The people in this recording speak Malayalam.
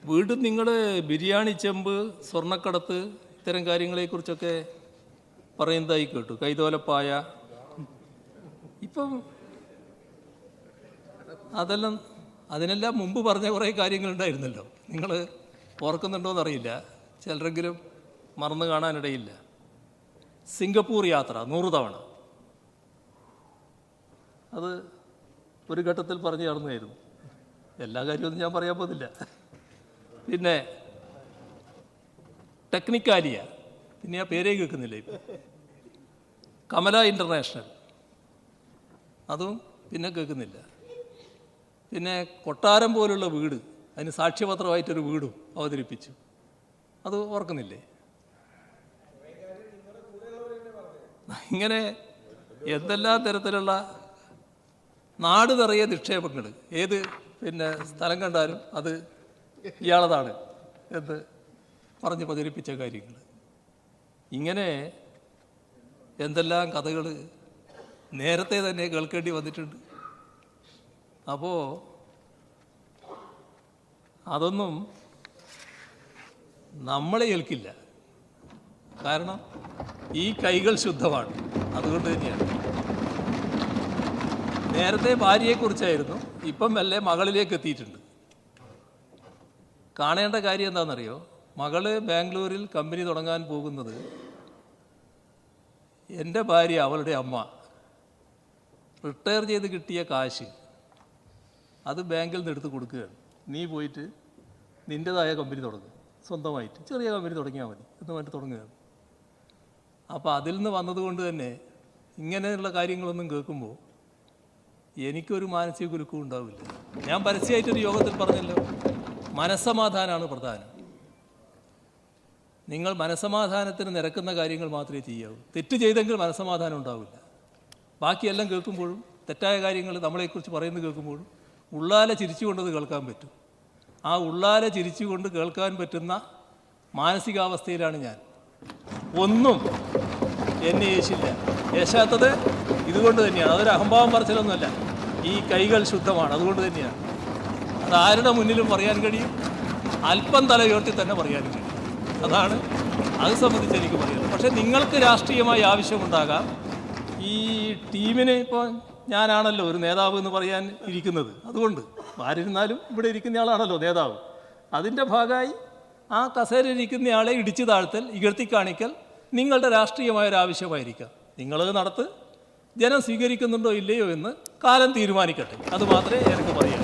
വീണ്ടും നിങ്ങൾ ബിരിയാണി ചെമ്പ്, സ്വർണ്ണക്കടത്ത് ഇത്തരം കാര്യങ്ങളെക്കുറിച്ചൊക്കെ പറയുന്നതായി കേട്ടു. കൈതോലപ്പായ. ഇപ്പം അതിനെല്ലാം മുമ്പ് പറഞ്ഞ കുറേ കാര്യങ്ങളുണ്ടായിരുന്നല്ലോ. നിങ്ങൾ ഓർക്കുന്നുണ്ടോയെന്നറിയില്ല, ചിലരെങ്കിലും മറന്നു കാണാനിടയില്ല. സിംഗപ്പൂർ യാത്ര 100 തവണ, അത് ഒരു ഘട്ടത്തിൽ പറഞ്ഞു നടന്നതായിരുന്നു. എല്ലാ കാര്യമൊന്നും ഞാൻ പറയാൻ പോകുന്നില്ല. പിന്നെ ടെക്നിക്കാലിയ, പിന്നെ ആ പേരേ കേൾക്കുന്നില്ല ഇപ്പം. കമല ഇൻ്റർനാഷണൽ, അതും പിന്നെ കേൾക്കുന്നില്ല. പിന്നെ കൊട്ടാരം പോലുള്ള വീട്, അതിന് സാക്ഷ്യപത്രമായിട്ടൊരു വീടും അവതരിപ്പിച്ചു, അത് ഓർക്കുന്നില്ലേ? ഇങ്ങനെ എന്തെല്ലാം തരത്തിലുള്ള നാട് നിറയെ നിക്ഷേപങ്ങൾ, ഏത് പിന്നെ സ്ഥലം കണ്ടാലും അത് ഇയാളതാണ് എന്ന് പറഞ്ഞ് പ്രചരിപ്പിച്ച കാര്യങ്ങൾ. ഇങ്ങനെ എന്തെല്ലാം കഥകൾ നേരത്തെ തന്നെ കേൾക്കേണ്ടി വന്നിട്ടുണ്ട്. അപ്പോൾ അതൊന്നും നമ്മളെ ഏൽക്കില്ല. കാരണം ഈ കൈകൾ ശുദ്ധമാണ്. അതുകൊണ്ട് തന്നെയാണ്. നേരത്തെ ഭാര്യയെക്കുറിച്ചായിരുന്നു, ഇപ്പം മെല്ലെ മകളിലേക്ക് എത്തിയിട്ടുണ്ട്. കാണേണ്ട കാര്യം എന്താണെന്നറിയോ? മകള് ബാംഗ്ലൂരിൽ കമ്പനി തുടങ്ങാൻ പോകുന്നത് എൻ്റെ ഭാര്യ, അവളുടെ അമ്മ, റിട്ടയർ ചെയ്ത് കിട്ടിയ കാശ് അത് ബാങ്കിൽ നിന്ന് എടുത്ത് കൊടുക്കുകയാണ്. നീ പോയിട്ട് നിൻ്റേതായ കമ്പനി തുടങ്ങും, സ്വന്തമായിട്ട് ചെറിയ കമ്പനി തുടങ്ങിയാൽ മതി എന്ന് പറഞ്ഞിട്ട് തുടങ്ങുകയാണ്. അപ്പോൾ അതിൽ നിന്ന് വന്നതുകൊണ്ട് തന്നെ ഇങ്ങനെയുള്ള കാര്യങ്ങളൊന്നും കേൾക്കുമ്പോൾ എനിക്കൊരു മാനസിക കുലുക്കവും ഉണ്ടാവില്ല. ഞാൻ പരസ്യമായിട്ടൊരു യോഗത്തിൽ പറഞ്ഞല്ലോ, മനസ്സമാധാനമാണ് പ്രധാനം. നിങ്ങൾ മനസ്സമാധാനത്തിന് നിരക്കുന്ന കാര്യങ്ങൾ മാത്രമേ ചെയ്യാവൂ. തെറ്റ് ചെയ്തെങ്കിൽ മനസ്സമാധാനം ഉണ്ടാവില്ല. ബാക്കിയെല്ലാം കേൾക്കുമ്പോഴും, തെറ്റായ കാര്യങ്ങൾ നമ്മളെക്കുറിച്ച് പറയുന്നത് കേൾക്കുമ്പോഴും ഉള്ളാലെ ചിരിച്ചുകൊണ്ടത് കേൾക്കാൻ പറ്റും. ആ ഉള്ളാലെ ചിരിച്ചുകൊണ്ട് കേൾക്കാൻ പറ്റുന്ന മാനസികാവസ്ഥയിലാണ് ഞാൻ. ഒന്നും എന്നെ യേശില്ല. യേശാത്തത് ഇതുകൊണ്ട് തന്നെയാണ്. അതൊരു അഹംഭാവം പറച്ചിലൊന്നുമല്ല. ഈ കൈകൾ ശുദ്ധമാണ്, അതുകൊണ്ട് തന്നെയാണ്. അതാരുടെ മുന്നിലും പറയാൻ കഴിയും, അല്പം തല ഉയർത്തി തന്നെ പറയാനും കഴിയും. അതാണ് അത് സംബന്ധിച്ച് എനിക്ക് പറയുന്നത്. പക്ഷേ നിങ്ങൾക്ക് രാഷ്ട്രീയമായി ആവശ്യമുണ്ടാകാം. ഈ ടീമിന് ഇപ്പോൾ ഞാനാണല്ലോ ഒരു നേതാവ് എന്ന് പറയാൻ ഇരിക്കുന്നത്. അതുകൊണ്ട് ആരിരുന്നാലും ഇവിടെ ഇരിക്കുന്നയാളാണല്ലോ നേതാവ്. അതിൻ്റെ ഭാഗമായി ആ കസേരയിരിക്കുന്നയാളെ ഇടിച്ചു താഴ്ത്തൽ, ഇകഴ്ത്തി കാണിക്കൽ നിങ്ങളുടെ രാഷ്ട്രീയമായൊരാവശ്യമായിരിക്കാം. നിങ്ങളത് നടത്ത്. ജനം സ്വീകരിക്കുന്നുണ്ടോ ഇല്ലയോ എന്ന് കാലം തീരുമാനിക്കട്ടെ. അത് മാത്രമേ എനിക്ക് പറയാം.